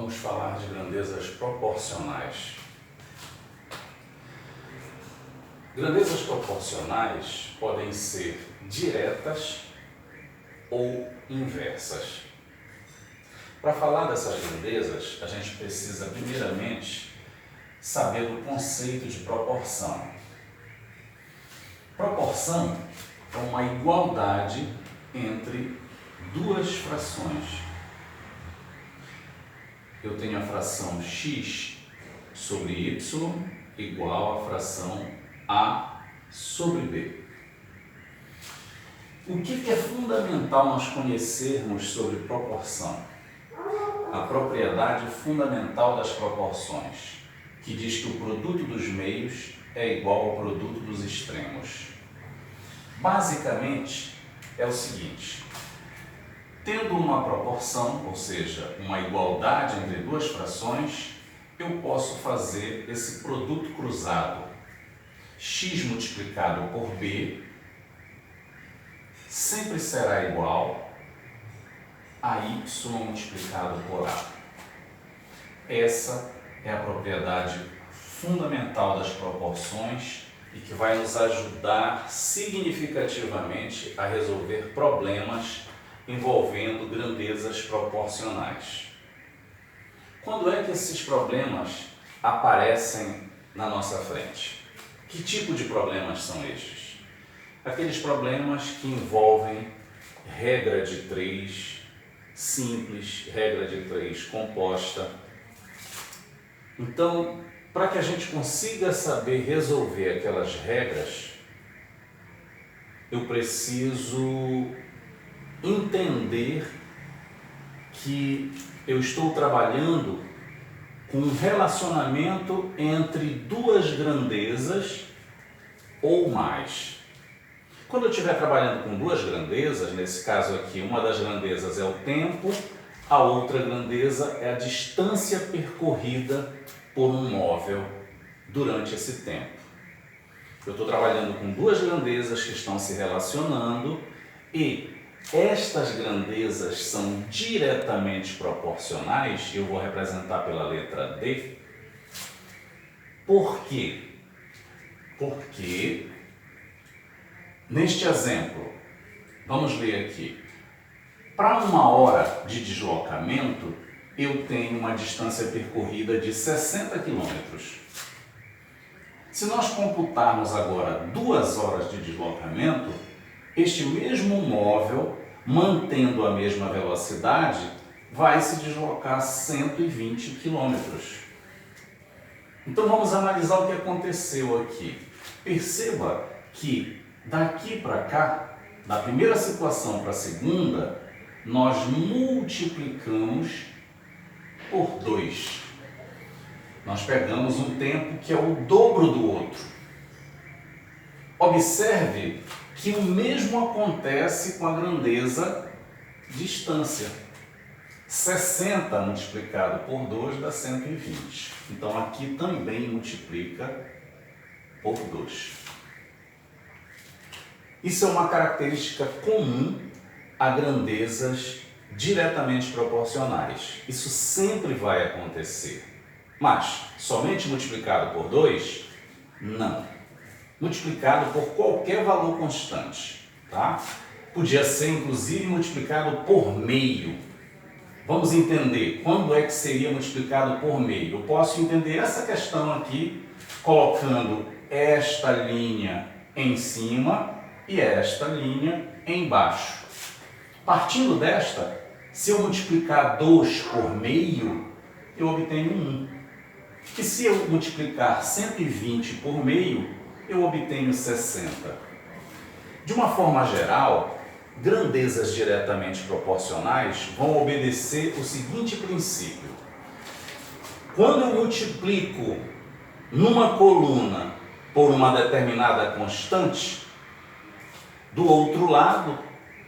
vamos falar de grandezas proporcionais. Grandezas proporcionais podem ser diretas ou inversas. Para falar dessas grandezas, a gente precisa primeiramente saber do conceito de proporção. Proporção é uma igualdade entre duas frações. Eu tenho a fração x sobre y igual à fração a sobre b. O que é fundamental nós conhecermos sobre proporção? A propriedade fundamental das proporções, que diz que o produto dos meios é igual ao produto dos extremos. Basicamente, é o seguinte: tendo uma proporção, ou seja, uma igualdade entre duas frações, eu posso fazer esse produto cruzado. X multiplicado por B sempre será igual a Y multiplicado por A. Essa é a propriedade fundamental das proporções e que vai nos ajudar significativamente a resolver problemas envolvendo grandezas proporcionais. Quando é que esses problemas aparecem na nossa frente? Que tipo de problemas são estes? Aqueles problemas que envolvem regra de 3 simples, regra de 3 composta. Então, para que a gente consiga saber resolver aquelas regras, eu preciso entender que eu estou trabalhando com um relacionamento entre duas grandezas ou mais. Quando eu estiver trabalhando com duas grandezas, nesse caso aqui, uma das grandezas é o tempo, a outra grandeza é a distância percorrida por um móvel durante esse tempo. Eu estou trabalhando com duas grandezas que estão se relacionando e estas grandezas são diretamente proporcionais. Eu vou representar pela letra D. Por quê? Porque, neste exemplo, vamos ler aqui. Para 1 hora de deslocamento, eu tenho uma distância percorrida de 60 km. Se nós computarmos agora 2 horas de deslocamento, este mesmo móvel, mantendo a mesma velocidade, vai se deslocar 120 km. Então vamos analisar o que aconteceu aqui. Perceba que daqui para cá, da primeira situação para a segunda, nós multiplicamos por 2. Nós pegamos um tempo que é o dobro do outro. Observe que o mesmo acontece com a grandeza distância. 60 multiplicado por 2 dá 120. Então aqui também multiplica por 2. Isso é uma característica comum a grandezas diretamente proporcionais. Isso sempre vai acontecer. Mas somente multiplicado por 2? Não. Multiplicado por qualquer valor constante, tá? Podia ser inclusive multiplicado por meio. Vamos entender quando é que seria multiplicado por meio. Eu posso entender essa questão aqui colocando esta linha em cima e esta linha embaixo. Partindo desta, se eu multiplicar 2 por meio, eu obtenho 1. E se eu multiplicar 120 por meio, eu obtenho 60. De uma forma geral, grandezas diretamente proporcionais vão obedecer o seguinte princípio. Quando eu multiplico numa coluna por uma determinada constante, do outro lado,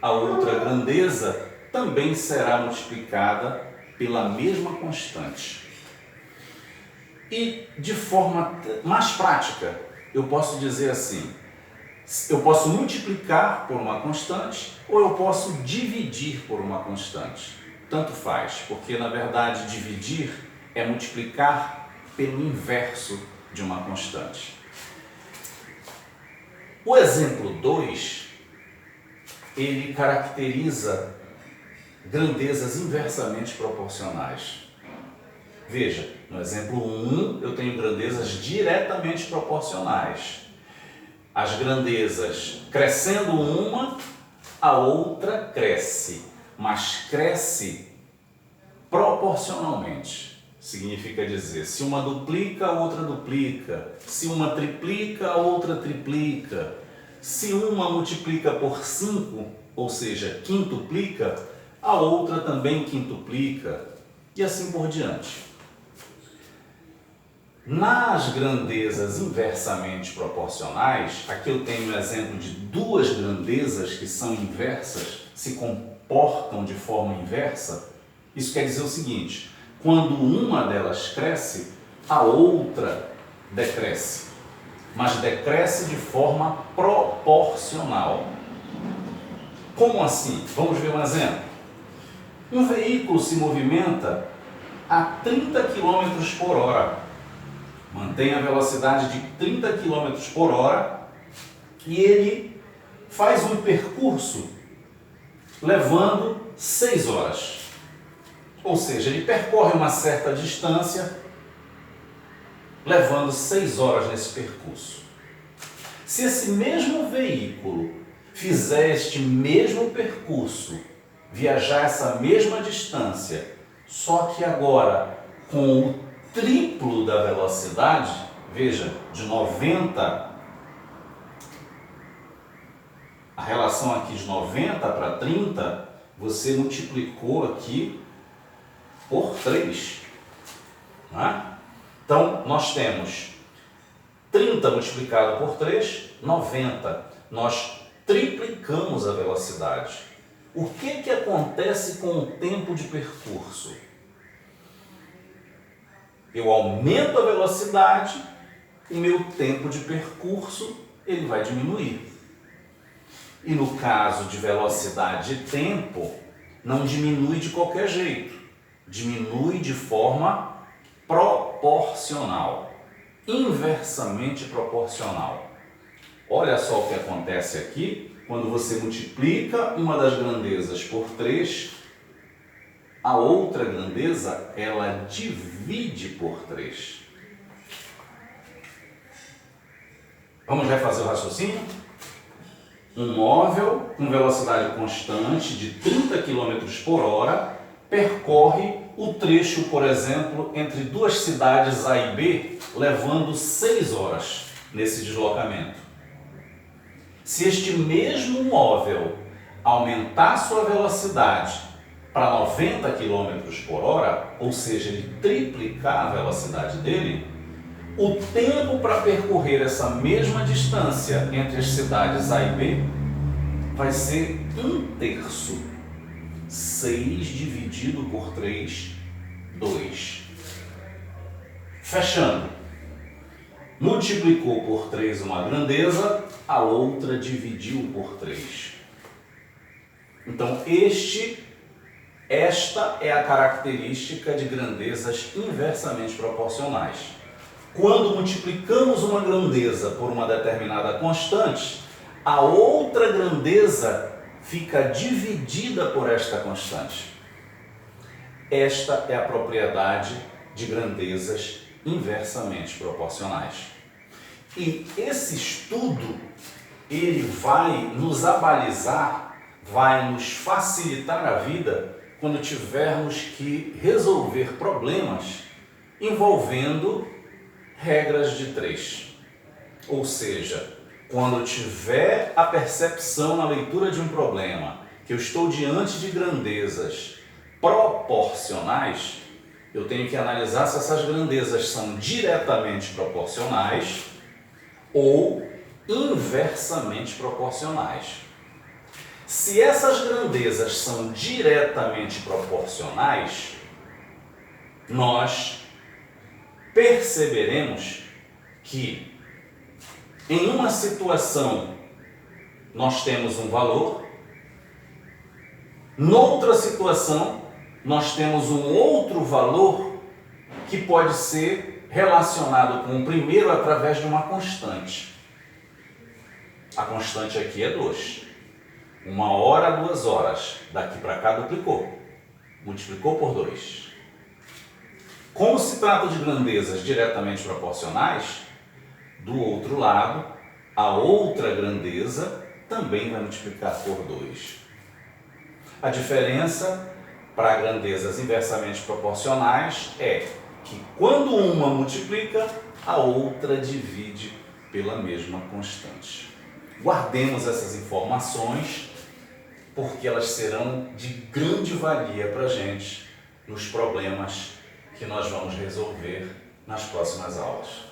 a outra grandeza também será multiplicada pela mesma constante. E de forma mais prática, eu posso dizer assim: eu posso multiplicar por uma constante ou eu posso dividir por uma constante. tanto faz, porque na verdade dividir é multiplicar pelo inverso de uma constante. O exemplo 2, ele caracteriza grandezas inversamente proporcionais. Veja, no exemplo 1 eu tenho grandezas diretamente proporcionais. As grandezas crescendo uma, a outra cresce, mas cresce proporcionalmente. Significa dizer, se uma duplica, a outra duplica. Se uma triplica, a outra triplica. Se uma multiplica por 5, ou seja, quintuplica, a outra também quintuplica. E assim por diante. Nas grandezas inversamente proporcionais, aqui eu tenho um exemplo de duas grandezas que são inversas, se comportam de forma inversa. Isso quer dizer o seguinte: quando uma delas cresce, a outra decresce, mas decresce de forma proporcional. Como assim? Vamos ver um exemplo. Um veículo se movimenta a 30 km por hora. Mantém a velocidade de 30 km por hora e ele faz um percurso levando 6 horas. Ou seja, ele percorre uma certa distância levando 6 horas nesse percurso. Se esse mesmo veículo fizer este mesmo percurso, viajar essa mesma distância, só que agora com o triplo da velocidade, veja, de 90, a relação aqui de 90 para 30, você multiplicou aqui por 3. Né? Então, nós temos 30 multiplicado por 3, 90. Nós triplicamos a velocidade. O que acontece com o tempo de percurso? Eu aumento a velocidade, o meu tempo de percurso ele vai diminuir. E no caso de velocidade e tempo, não diminui de qualquer jeito. Diminui de forma proporcional, inversamente proporcional. Olha só o que acontece aqui, quando você multiplica uma das grandezas por 3, a outra grandeza, ela divide por 3. Vamos refazer o raciocínio? Um móvel com velocidade constante de 30 km por hora percorre o trecho, por exemplo, entre duas cidades A e B, levando 6 horas nesse deslocamento. Se este mesmo móvel aumentar sua velocidade para 90 km por hora, ou seja, ele triplicar a velocidade dele, o tempo para percorrer essa mesma distância entre as cidades A e B vai ser 1/3. 6 dividido por 3, 2. Fechando. Multiplicou por 3 uma grandeza, a outra dividiu por 3. Então, esta é a característica de grandezas inversamente proporcionais. Quando multiplicamos uma grandeza por uma determinada constante, a outra grandeza fica dividida por esta constante. Esta é a propriedade de grandezas inversamente proporcionais. E esse estudo, ele vai nos abalizar, vai nos facilitar a vida quando tivermos que resolver problemas envolvendo regras de 3. Ou seja, quando tiver a percepção na leitura de um problema que eu estou diante de grandezas proporcionais, eu tenho que analisar se essas grandezas são diretamente proporcionais ou inversamente proporcionais. Se essas grandezas são diretamente proporcionais, nós perceberemos que em uma situação nós temos um valor, noutra situação nós temos um outro valor que pode ser relacionado com o primeiro através de uma constante. A constante aqui é 2. 1 hora, 2 horas. Daqui para cá duplicou. Multiplicou por 2. Como se trata de grandezas diretamente proporcionais, do outro lado, a outra grandeza também vai multiplicar por 2. A diferença para grandezas inversamente proporcionais é que quando uma multiplica, a outra divide pela mesma constante. Guardemos essas informações porque elas serão de grande valia para a gente nos problemas que nós vamos resolver nas próximas aulas.